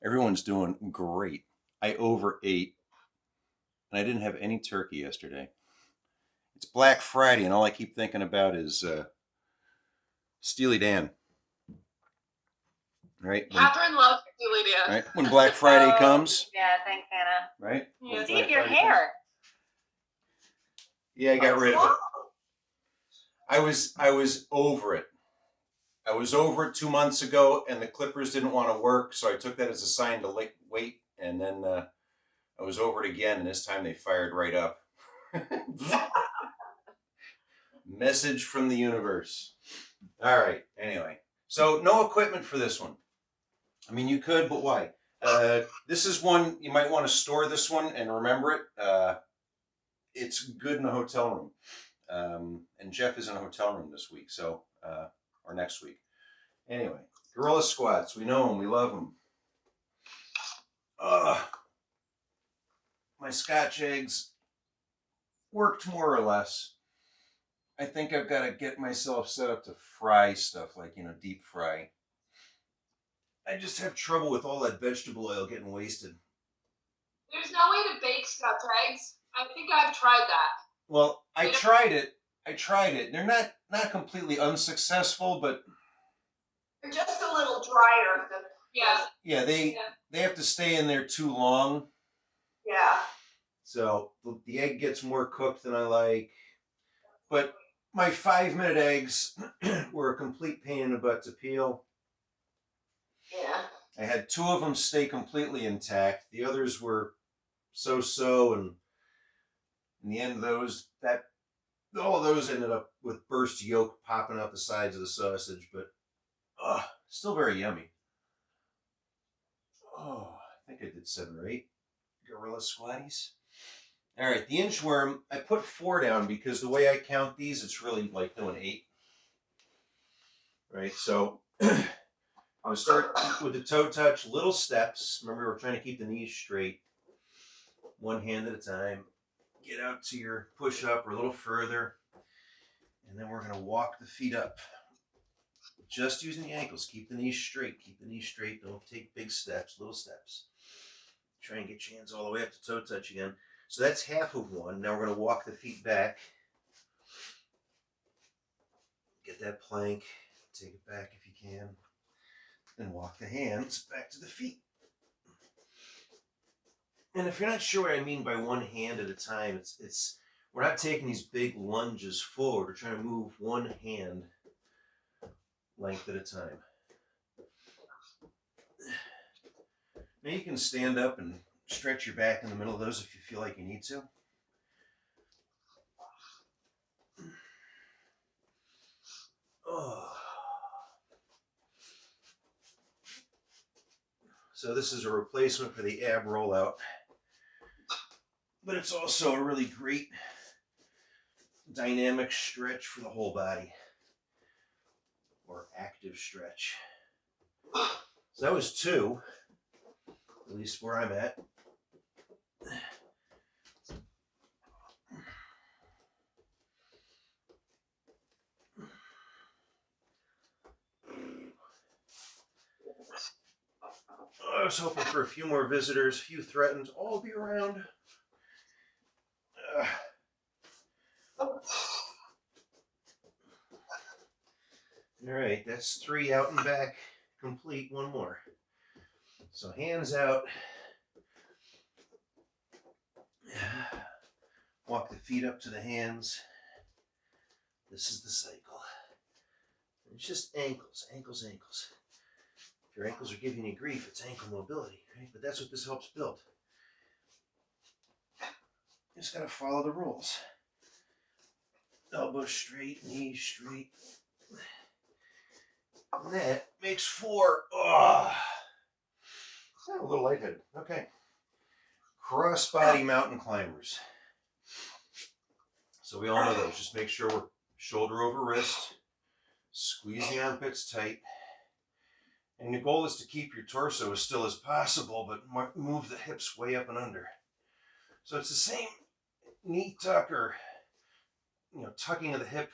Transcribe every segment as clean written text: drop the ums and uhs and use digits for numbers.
Everyone's doing great. I overate, and I didn't have any turkey yesterday. It's Black Friday, and all I keep thinking about is Steely Dan. Right when Catherine loves Steely Dan. right when Black Friday comes. Yeah, thanks, Hannah. Right. Yeah. See your hair. Yeah, I got rid of it. I was over it. I was over it 2 months ago, and the clippers didn't want to work, so I took that as a sign to wait. And then I was over it again, and this time they fired right up. Message from the universe. All right. Anyway, so no equipment for this one. I mean, you could, but why? This is one you might want to store this one and remember it. It's good in a hotel room. And Jeff is in a hotel room this week, so or next week. Anyway, Gorilla Squats. We know them. We love them. My Scotch eggs worked more or less. I think I've got to get myself set up to fry stuff, like, deep fry. I just have trouble with all that vegetable oil getting wasted. There's no way to bake Scotch eggs. I think I've tried that. Well, I tried it. They're not completely unsuccessful, but They're just a little drier. Yeah. they have to stay in there too long. Yeah. So the egg gets more cooked than I like. But my 5-minute eggs were a complete pain in the butt to peel. Yeah. I had 2 of them stay completely intact. The others were so, and in the end of those, all of those ended up with burst yolk popping out the sides of the sausage, but still very yummy. Oh, I think I did 7 or 8 Gorilla Squatties. All right, the inchworm, I put 4 down because the way I count these, it's really like doing 8. Right, so I'm going to start with the toe touch, little steps. Remember, we're trying to keep the knees straight. 1 hand at a time. Get out to your push-up or a little further. And then we're going to walk the feet up. Just using the ankles. Keep the knees straight. Keep the knees straight. Don't take big steps, little steps. Try and get your hands all the way up to toe touch again. So that's half of one. Now we're going to walk the feet back. Get that plank. Take it back if you can. And walk the hands back to the feet. And if you're not sure what I mean by 1 hand at a time, it's we're not taking these big lunges forward. We're trying to move 1 hand length at a time. Now you can stand up and stretch your back in the middle of those if you feel like you need to. Oh. So this is a replacement for the ab rollout, but it's also a really great dynamic stretch for the whole body, or active stretch. So that was 2, at least where I'm at. I was hoping for a few more visitors, few threatened. I'll be around. All right, that's 3 out and back, complete. 1 more. So hands out. Walk the feet up to the hands. This is the cycle. It's just ankles, ankles, ankles. If your ankles are giving you grief, it's ankle mobility, right? But that's what this helps build. You just gotta follow the rules. Elbow straight, knees straight. And that makes 4. Oh, a little lightheaded. Okay. Cross-body mountain climbers. So we all know those. Just make sure we're shoulder over wrist. Squeeze the armpits tight. And the goal is to keep your torso as still as possible, but move the hips way up and under. So it's the same knee tuck or tucking of the hip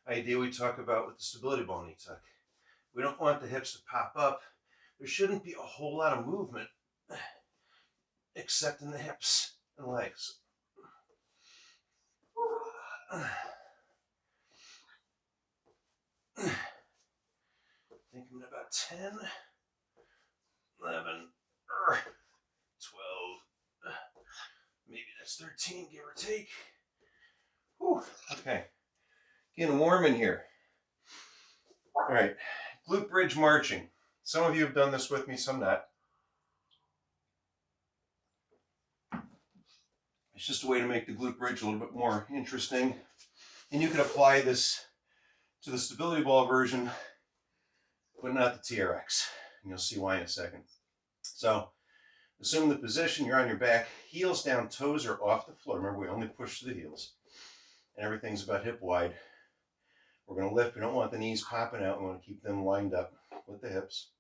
idea we talk about with the stability ball knee tuck. We don't want the hips to pop up. there shouldn't be a whole lot of movement except in the hips and legs. Thinking about 10, 11, 12, maybe that's 13, give or take. Whew. Okay, getting warm in here. All right, glute bridge marching. Some of you have done this with me, some not. It's just a way to make the glute bridge a little bit more interesting. And you can apply this to the stability ball version, but not the TRX. And you'll see why in a second. So assume the position, you're on your back, heels down, toes are off the floor. Remember, we only push to the heels. And everything's about hip wide. We're going to lift. We don't want the knees popping out. We want to keep them lined up with the hips.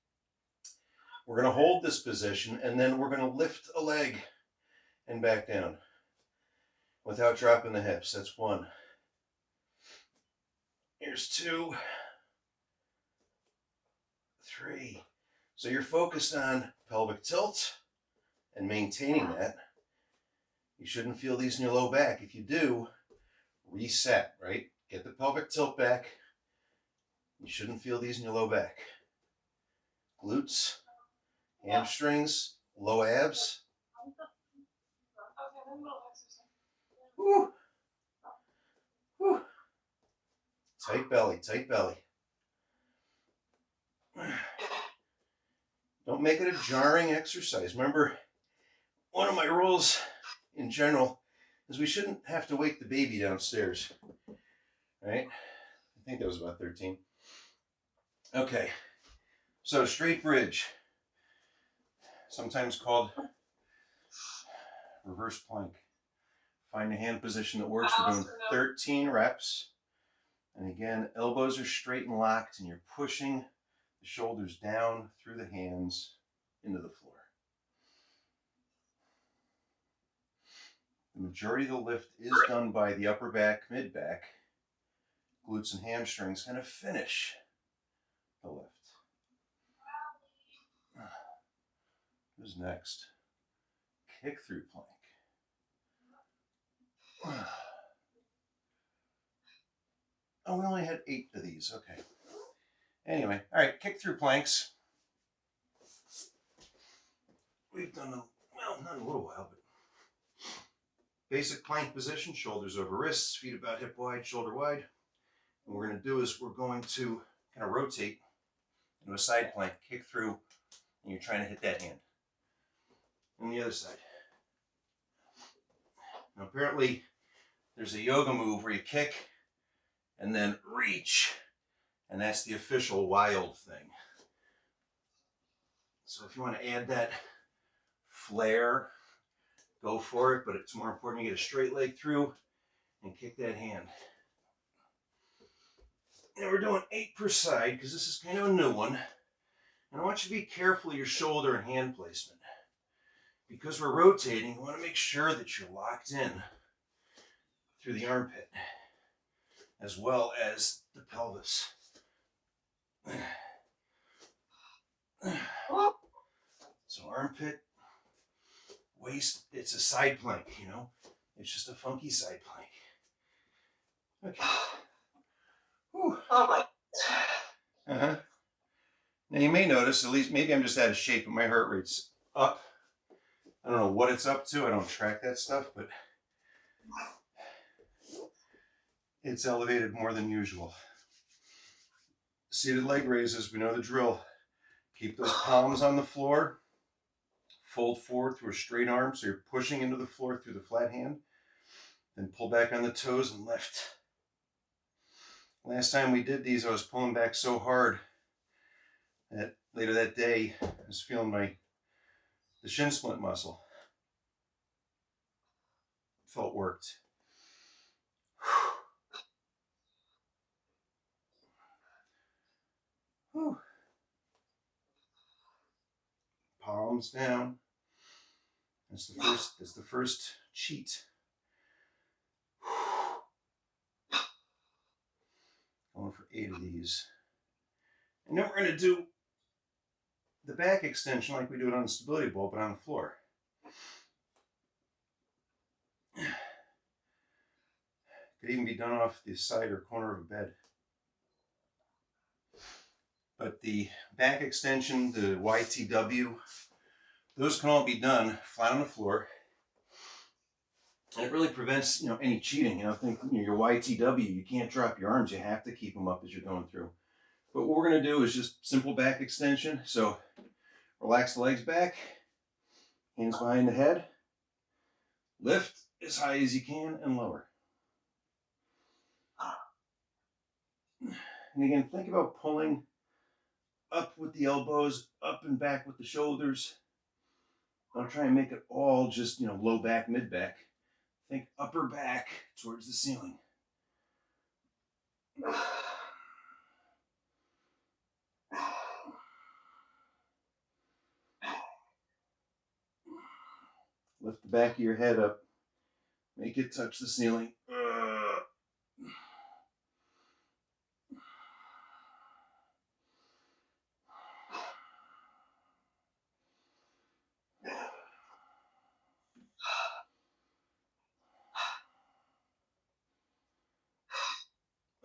We're going to hold this position, and then we're going to lift a leg and back down without dropping the hips. That's 1. Here's 2, 3. So you're focused on pelvic tilt and maintaining that. You shouldn't feel these in your low back. If you do, reset, right? Get the pelvic tilt back. You shouldn't feel these in your low back. Glutes, hamstrings, low abs. Woo. Woo. Tight belly, tight belly. Don't make it a jarring exercise. Remember, one of my rules in general is we shouldn't have to wake the baby downstairs, right? I think that was about 13. Okay, so straight bridge, sometimes called reverse plank. Find a hand position that works. We're doing 13 reps. And again, elbows are straight and locked, and you're pushing the shoulders down through the hands into the floor. The majority of the lift is done by the upper back, mid back, glutes and hamstrings kind of finish the lift. Who's next? Kick through plank. Oh, we only had 8 of these. Okay. Anyway, all right, kick through planks. We've done them, well, not in a little while, but basic plank position, shoulders over wrists, feet about hip wide, shoulder wide. What we're going to do is we're going to kind of rotate into a side plank, kick through, and you're trying to hit that hand. And the other side. Now, apparently, there's a yoga move where you kick and then reach, and that's the official wild thing. So if you want to add that flair, go for it, but it's more important you get a straight leg through and kick that hand. Now we're doing 8 per side because this is kind of a new one. And I want you to be careful of your shoulder and hand placement. Because we're rotating, you want to make sure that you're locked in through the armpit as well as the pelvis. So armpit, waist, it's a side plank, you know? It's just a funky side plank. Okay. Whew. Oh my. Uh-huh. Now you may notice, at least maybe I'm just out of shape, but my heart rate's up. I don't know what it's up to. I don't track that stuff, but it's elevated more than usual. Seated leg raises, we know the drill. Keep those palms on the floor. Fold forward through a straight arm, so you're pushing into the floor through the flat hand. Then pull back on the toes and lift. Last time we did these, I was pulling back so hard that later that day, I was feeling the shin splint muscle. Felt worked. Whew. Palms down. That's the first cheat. Going for 8 of these. And then we're going to do the back extension like we do it on the stability bowl, but on the floor. Could even be done off the side or corner of a bed. But the back extension, the YTW, those can all be done flat on the floor. And it really prevents, any cheating. Think your YTW, you can't drop your arms. You have to keep them up as you're going through. But what we're going to do is just simple back extension. So relax the legs back, hands behind the head, lift as high as you can and lower. And again, think about pulling up with the elbows, up and back with the shoulders. Don't try and make it all just, low back, mid back. Think upper back towards the ceiling. Lift the back of your head up. Make it touch the ceiling.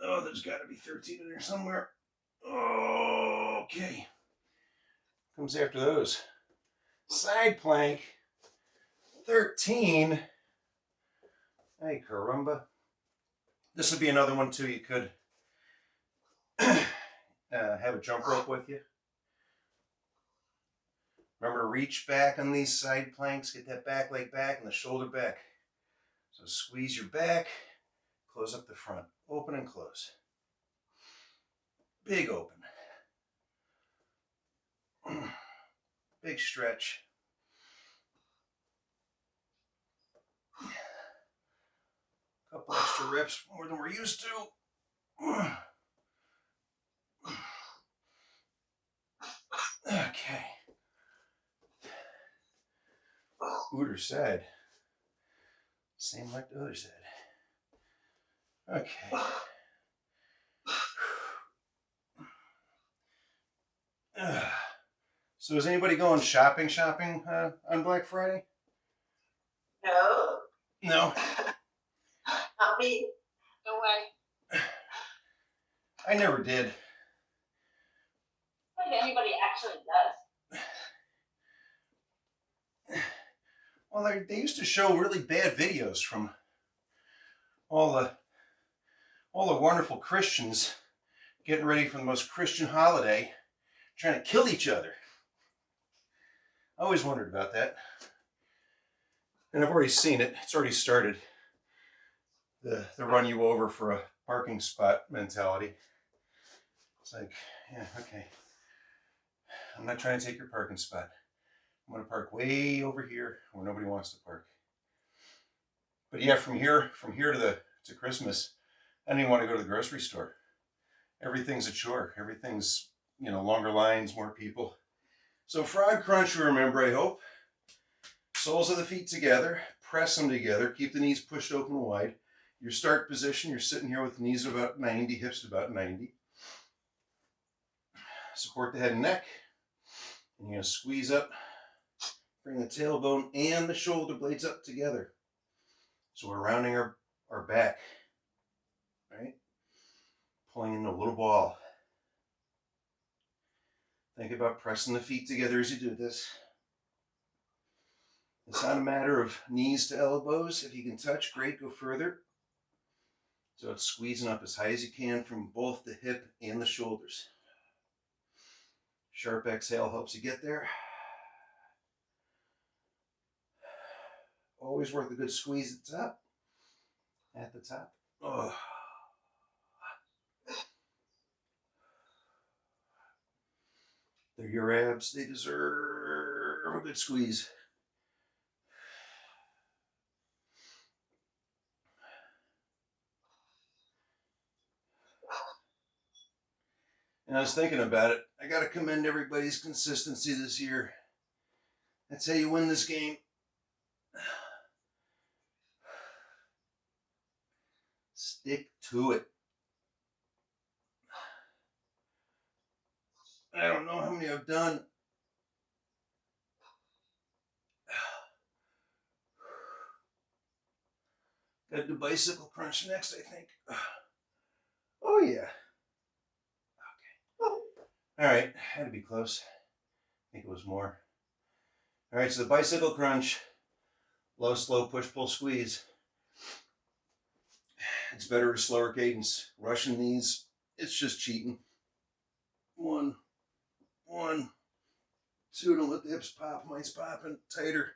Oh, there's got to be 13 in there somewhere. Okay. Comes after those. Side plank. 13. Hey, caramba. This would be another one, too. You could have a jump rope with you. Remember to reach back on these side planks. Get that back leg back and the shoulder back. So squeeze your back. Close up the front. Open and close. Big open. Big stretch. Couple extra reps, more than we're used to. Okay. Other side. Same like the other side. Okay. So is anybody going shopping on Black Friday? No, No. not me. No way. I never did. I don't think anybody actually does. Well, they used to show really bad videos from all the wonderful Christians getting ready for the most Christian holiday, trying to kill each other. I always wondered about that. And I've already seen it. It's already started. The run you over for a parking spot mentality. It's like, yeah, okay. I'm not trying to take your parking spot. I'm going to park way over here where nobody wants to park. But yeah, from here to Christmas, I didn't even want to go to the grocery store. Everything's a chore. Everything's, longer lines, more people. So Frog Crunch, you remember, I hope. Soles of the feet together. Press them together. Keep the knees pushed open wide. Your start position, you're sitting here with the knees about 90, hips about 90. Support the head and neck. And you're going to squeeze up. Bring the tailbone and the shoulder blades up together. So we're rounding our back. Right? Pulling in a little ball. Think about pressing the feet together as you do this. It's not a matter of knees to elbows. If you can touch, great, go further. So it's squeezing up as high as you can from both the hip and the shoulders. Sharp exhale helps you get there. Always worth a good squeeze at the top. At the top. Oh. They're your abs. They deserve a good squeeze. And I was thinking about it. I got to commend everybody's consistency this year. That's how you win this game. Stick to it. I don't know how many I've done Gotta do bicycle crunch next, I think. Oh yeah. Okay. All right, had to be close. I think it was more. All right, so the bicycle crunch, low, slow, push, pull, squeeze. It's better at a slower cadence. Rushing these, it's just cheating. 1, 1, 2, don't let the hips pop. Mine's popping tighter.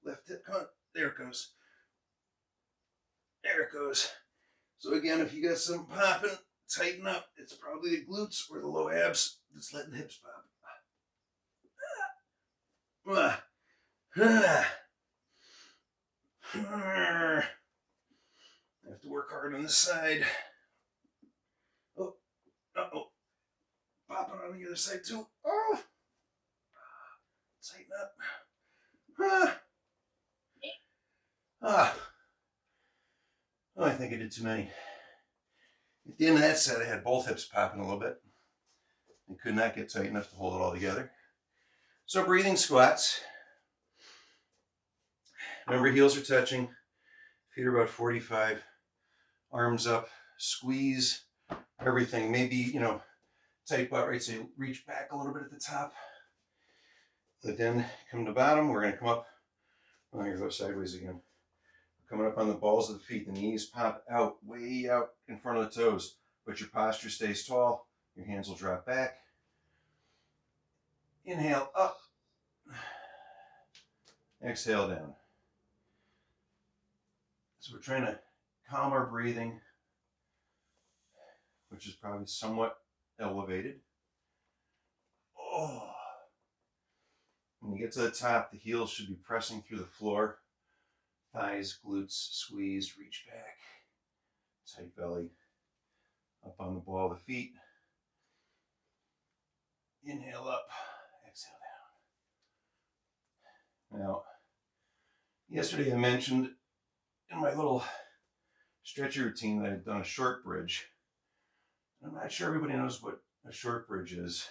Left hip, come on. There it goes. There it goes. So again, if you got some popping, tighten up. It's probably the glutes or the low abs that's letting the hips pop. I have to work hard on this side. Oh, uh-oh. Popping on the other side too. Oh, tighten up. Oh, I think I did too many. At the end of that set, I had both hips popping a little bit. I could not get tight enough to hold it all together. So breathing squats. Remember, heels are touching. Feet are about 45. Arms up. Squeeze everything. Maybe, tight butt, right? So you reach back a little bit at the top. But then come to the bottom. We're going to come up. Oh, here, go sideways again. Coming up on the balls of the feet. The knees pop out, way out in front of the toes. But your posture stays tall. Your hands will drop back. Inhale up. Exhale down. So we're trying to calm our breathing, which is probably somewhat elevated. Oh. When you get to the top, the heels should be pressing through the floor. Thighs, glutes, squeeze, reach back. Tight belly. Up on the ball of the feet. Inhale up. Exhale down. Now, yesterday I mentioned in my little stretchy routine that I had done a short bridge. I'm not sure everybody knows what a short bridge is.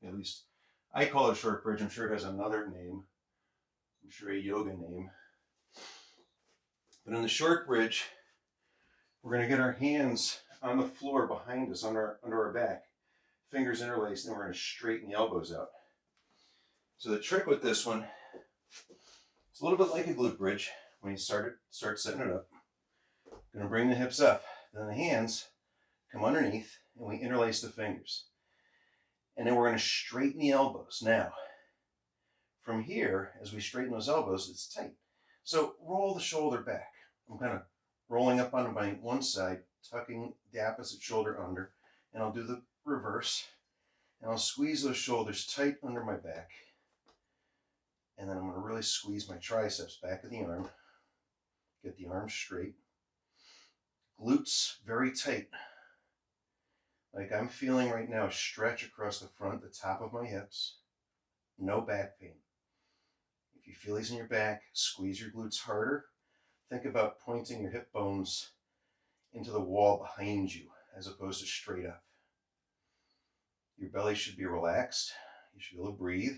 At least I call it a short bridge. I'm sure it has another name. I'm sure a yoga name. But in the short bridge, we're going to get our hands on the floor behind us, under our back. Fingers interlaced, and we're going to straighten the elbows out. So the trick with this one, it's a little bit like a glute bridge. When you start setting it up, going to bring the hips up. Then the hands come underneath, and we interlace the fingers. And then we're going to straighten the elbows. Now, from here, as we straighten those elbows, it's tight. So roll the shoulder back. I'm kind of rolling up on my one side, tucking the opposite shoulder under, and I'll do the reverse. And I'll squeeze those shoulders tight under my back. And then I'm going to really squeeze my triceps back of the arm. Get the arm straight. Glutes very tight. Like I'm feeling right now, stretch across the front, the top of my hips. No back pain. If you feel these in your back, squeeze your glutes harder. Think about pointing your hip bones into the wall behind you as opposed to straight up. Your belly should be relaxed. You should be able to breathe.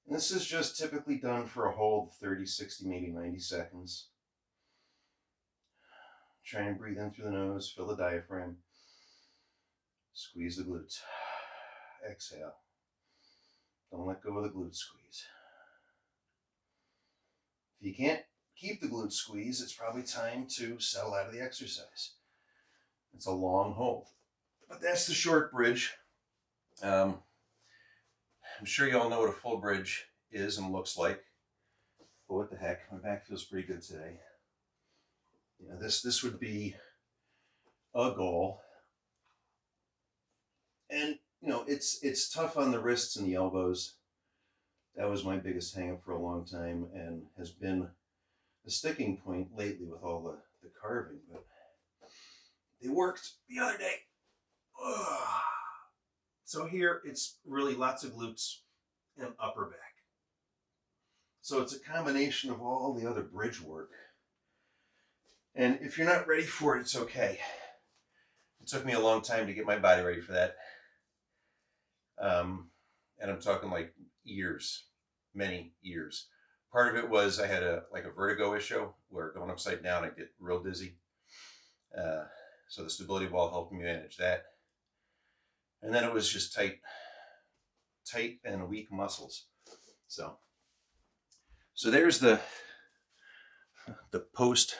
And this is just typically done for a hold, 30, 60, maybe 90 seconds. Try and breathe in through the nose, fill the diaphragm. Squeeze the glutes. Exhale. Don't let go of the glute squeeze. If you can't keep the glute squeeze, it's probably time to settle out of the exercise. It's a long hold. But that's the short bridge. I'm sure you all know what a full bridge is and looks like. But what the heck, my back feels pretty good today. This would be a goal. And it's tough on the wrists and the elbows. That was my biggest hang up for a long time and has been a sticking point lately with all the carving. But they worked the other day. Ugh. So here it's really lots of glutes and upper back. So it's a combination of all the other bridge work. And if you're not ready for it, it's okay. took me a long time to get my body ready for that. And I'm talking like years, many years. Part of it was I had a vertigo issue where going upside down I get real dizzy. So the stability ball helped me manage that. And then it was just tight and weak muscles. So there's the post